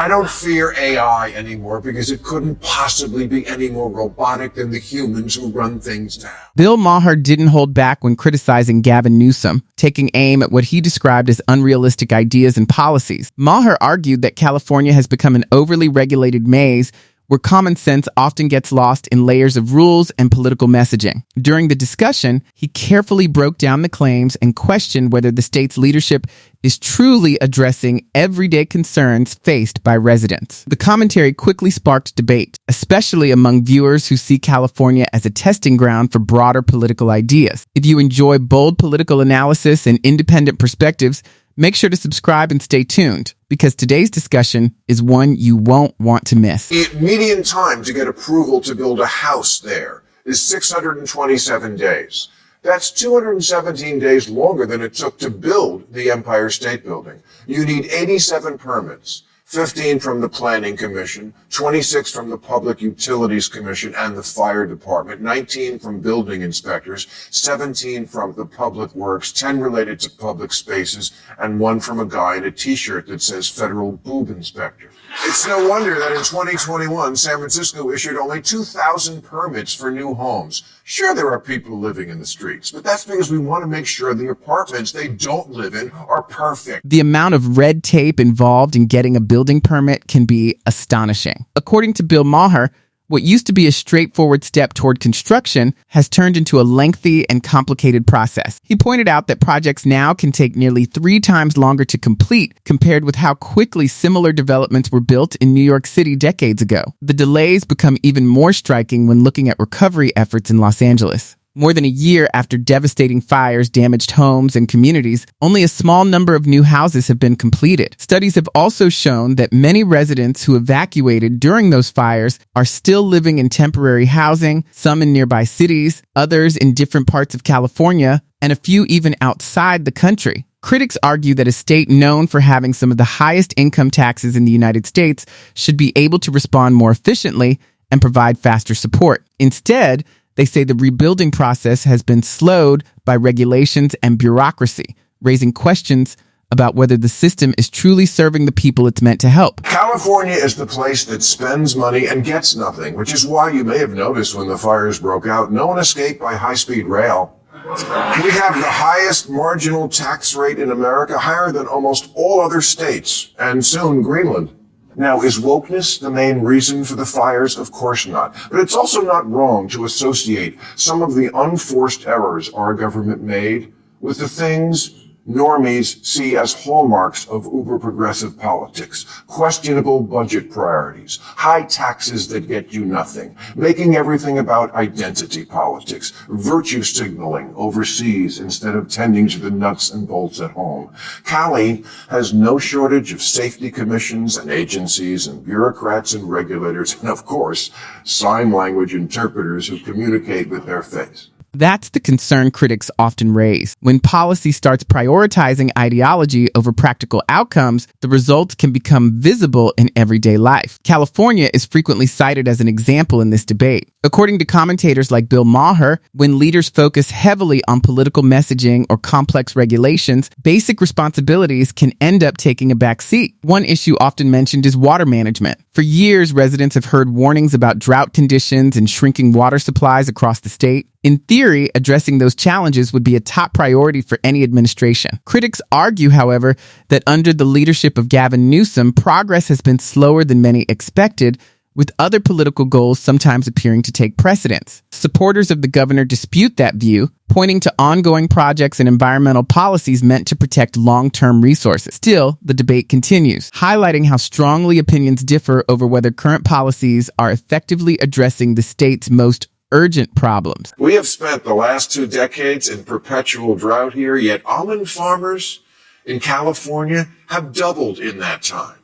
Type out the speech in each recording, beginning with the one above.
I don't fear AI anymore because it couldn't possibly be any more robotic than the humans who run things now. Bill Maher didn't hold back when criticizing Gavin Newsom, taking aim at what he described as unrealistic ideas and policies. Maher argued that California has become an overly regulated maze where common sense often gets lost in layers of rules and political messaging. During the discussion, he carefully broke down the claims and questioned whether the state's leadership is truly addressing everyday concerns faced by residents. The commentary quickly sparked debate, especially among viewers who see California as a testing ground for broader political ideas. If you enjoy bold political analysis and independent perspectives, make sure to subscribe and stay tuned, because today's discussion is one you won't want to miss. The median time to get approval to build a house there is 627 days. That's 217 days longer than it took to build the Empire State Building. You need 87 permits, 15 from the Planning Commission, 26 from the Public Utilities Commission and the Fire Department, 19 from building inspectors, 17 from the Public Works, 10 related to public spaces, and 1 from a guy in a t-shirt that says Federal Boob Inspector. It's no wonder that in 2021, San Francisco issued only 2,000 permits for new homes. Sure, there are people living in the streets, but that's because we want to make sure the apartments they don't live in are perfect. The amount of red tape involved in getting a building permit can be astonishing. According to Bill Maher, what used to be a straightforward step toward construction has turned into a lengthy and complicated process. He pointed out that projects now can take nearly 3 times longer to complete compared with how quickly similar developments were built in New York City decades ago. The delays become even more striking when looking at recovery efforts in Los Angeles. More than a year after devastating fires damaged homes and communities, only a small number of new houses have been completed. Studies have also shown that many residents who evacuated during those fires are still living in temporary housing, some in nearby cities, others in different parts of California, and a few even outside the country. Critics argue that a state known for having some of the highest income taxes in the United States should be able to respond more efficiently and provide faster support. Instead, they say the rebuilding process has been slowed by regulations and bureaucracy, raising questions about whether the system is truly serving the people it's meant to help. California is the place that spends money and gets nothing, which is why you may have noticed when the fires broke out, no one escaped by high-speed rail. We have the highest marginal tax rate in America, higher than almost all other states, and soon Greenland. Now, is wokeness the main reason for the fires? Of course not. But it's also not wrong to associate some of the unforced errors our government made with the things normies see as hallmarks of uber-progressive politics. Questionable budget priorities, high taxes that get you nothing, making everything about identity politics, virtue signaling overseas instead of tending to the nuts and bolts at home. Cali has no shortage of safety commissions and agencies and bureaucrats and regulators and, of course, sign language interpreters who communicate with their face. That's the concern critics often raise. When policy starts prioritizing ideology over practical outcomes, the results can become visible in everyday life. California is frequently cited as an example in this debate. According to commentators like Bill Maher, when leaders focus heavily on political messaging or complex regulations, basic responsibilities can end up taking a back seat. One issue often mentioned is water management. For years, residents have heard warnings about drought conditions and shrinking water supplies across the state. In theory, addressing those challenges would be a top priority for any administration. Critics argue, however, that under the leadership of Gavin Newsom, progress has been slower than many expected, with other political goals sometimes appearing to take precedence. Supporters of the governor dispute that view, pointing to ongoing projects and environmental policies meant to protect long-term resources. Still, the debate continues, highlighting how strongly opinions differ over whether current policies are effectively addressing the state's most urgent problems. We have spent the last 2 decades in perpetual drought here, yet almond farmers in California have doubled in that time.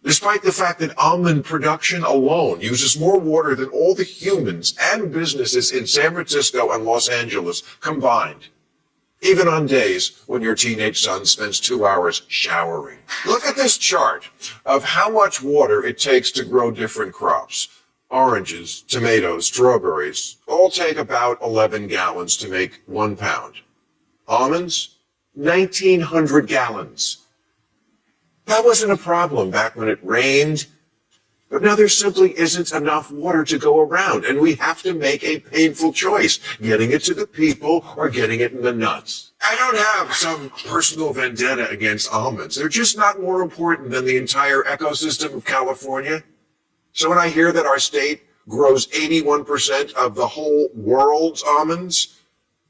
Despite the fact that almond production alone uses more water than all the humans and businesses in San Francisco and Los Angeles combined. Even on days when your teenage son spends 2 hours showering. Look at this chart of how much water it takes to grow different crops. Oranges, tomatoes, strawberries, all take about 11 gallons to make 1 pound. Almonds, 1,900 gallons. That wasn't a problem back when it rained. But now there simply isn't enough water to go around, and we have to make a painful choice, getting it to the people or getting it in the nuts. I don't have some personal vendetta against almonds. They're just not more important than the entire ecosystem of California. So when I hear that our state grows 81% of the whole world's almonds,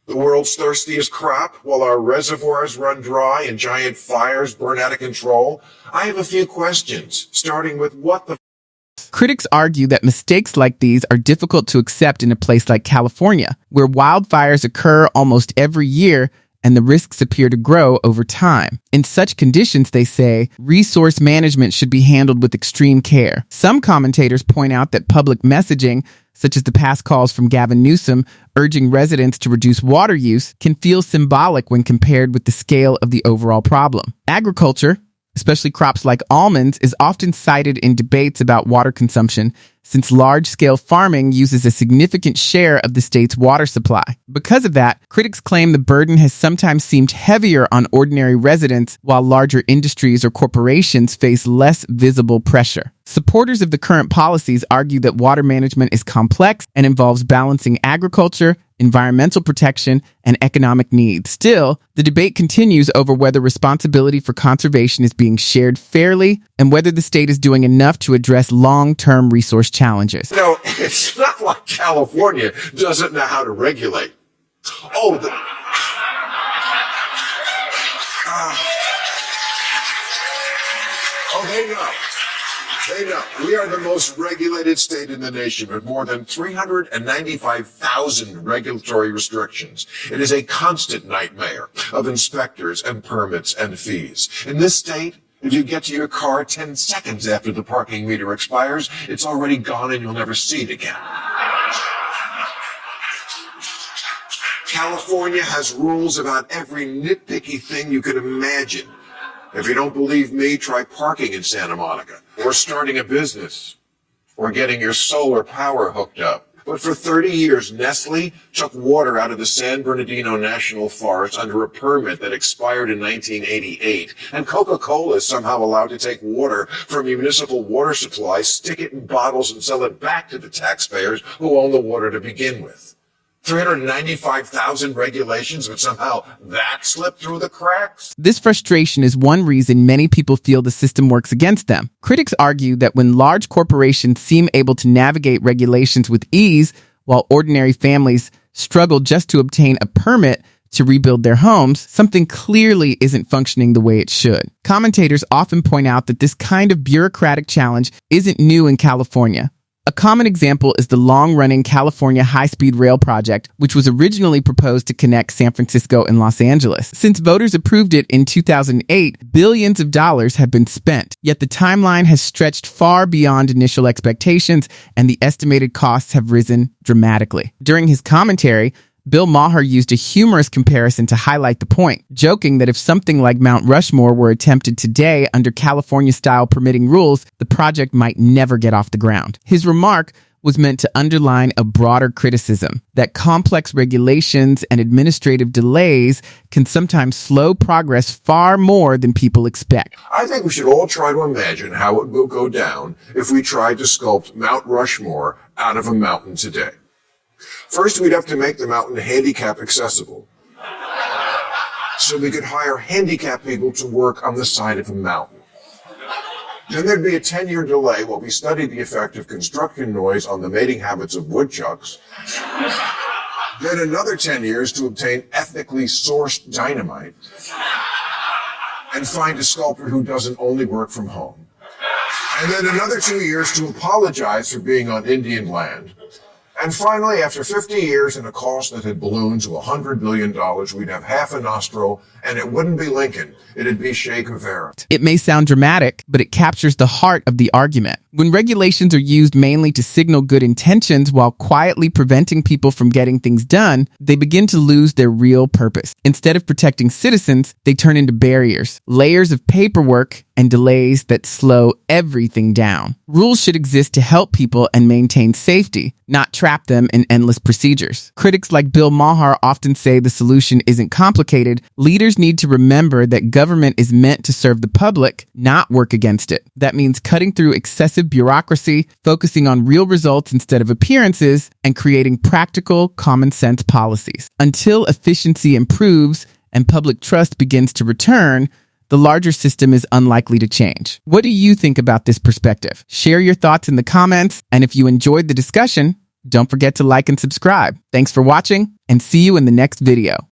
the world's thirstiest crop, while our reservoirs run dry and giant fires burn out of control, I have a few questions, starting with what the Critics argue that mistakes like these are difficult to accept in a place like California, where wildfires occur almost every year and the risks appear to grow over time. In such conditions, they say, resource management should be handled with extreme care. Some commentators point out that public messaging, such as the past calls from Gavin Newsom urging residents to reduce water use, can feel symbolic when compared with the scale of the overall problem. Agriculture, especially crops like almonds, is often cited in debates about water consumption since large-scale farming uses a significant share of the state's water supply. Because of that, critics claim the burden has sometimes seemed heavier on ordinary residents while larger industries or corporations face less visible pressure. Supporters of the current policies argue that water management is complex and involves balancing agriculture, environmental protection, and economic needs. Still, the debate continues over whether responsibility for conservation is being shared fairly and whether the state is doing enough to address long-term resource challenges. No, it's not like California doesn't know how to regulate. Oh, they know. They know. We are the most regulated state in the nation with more than 395,000 regulatory restrictions. It is a constant nightmare of inspectors and permits and fees. In this state, if you get to your car 10 seconds after the parking meter expires, it's already gone and you'll never see it again. California has rules about every nitpicky thing you could imagine. If you don't believe me, try parking in Santa Monica, or starting a business, or getting your solar power hooked up. But for 30 years, Nestle took water out of the San Bernardino National Forest under a permit that expired in 1988. And Coca-Cola is somehow allowed to take water from municipal water supplies, stick it in bottles, and sell it back to the taxpayers who own the water to begin with. 395,000 regulations, but somehow that slipped through the cracks? This frustration is one reason many people feel the system works against them. Critics argue that when large corporations seem able to navigate regulations with ease, while ordinary families struggle just to obtain a permit to rebuild their homes, something clearly isn't functioning the way it should. Commentators often point out that this kind of bureaucratic challenge isn't new in California. A common example is the long-running California high-speed rail project, which was originally proposed to connect San Francisco and Los Angeles. Since voters approved it in 2008, billions of dollars have been spent. Yet the timeline has stretched far beyond initial expectations, and the estimated costs have risen dramatically. During his commentary, Bill Maher used a humorous comparison to highlight the point, joking that if something like Mount Rushmore were attempted today under California-style permitting rules, the project might never get off the ground. His remark was meant to underline a broader criticism that complex regulations and administrative delays can sometimes slow progress far more than people expect. I think we should all try to imagine how it will go down if we tried to sculpt Mount Rushmore out of a mountain today. First, we'd have to make the mountain handicap accessible, so we could hire handicapped people to work on the side of a mountain. Then there'd be a 10-year delay while we studied the effect of construction noise on the mating habits of woodchucks. Then another 10 years to obtain ethically sourced dynamite and find a sculptor who doesn't only work from home. And then another 2 years to apologize for being on Indian land. And finally, after 50 years and a cost that had ballooned to $100 billion, we'd have half a nostril, and it wouldn't be Lincoln. It'd be Che Guevara. It may sound dramatic, but it captures the heart of the argument. When regulations are used mainly to signal good intentions while quietly preventing people from getting things done, they begin to lose their real purpose. Instead of protecting citizens, they turn into barriers, layers of paperwork, and delays that slow everything down. Rules should exist to help people and maintain safety, not trap them in endless procedures. Critics like Bill Maher often say the solution isn't complicated. Leaders need to remember that government is meant to serve the public, not work against it. That means cutting through excessive bureaucracy, focusing on real results instead of appearances, and creating practical, common sense policies. Until efficiency improves and public trust begins to return, the larger system is unlikely to change. What do you think about this perspective? Share your thoughts in the comments, and if you enjoyed the discussion, don't forget to like and subscribe. Thanks for watching, and see you in the next video.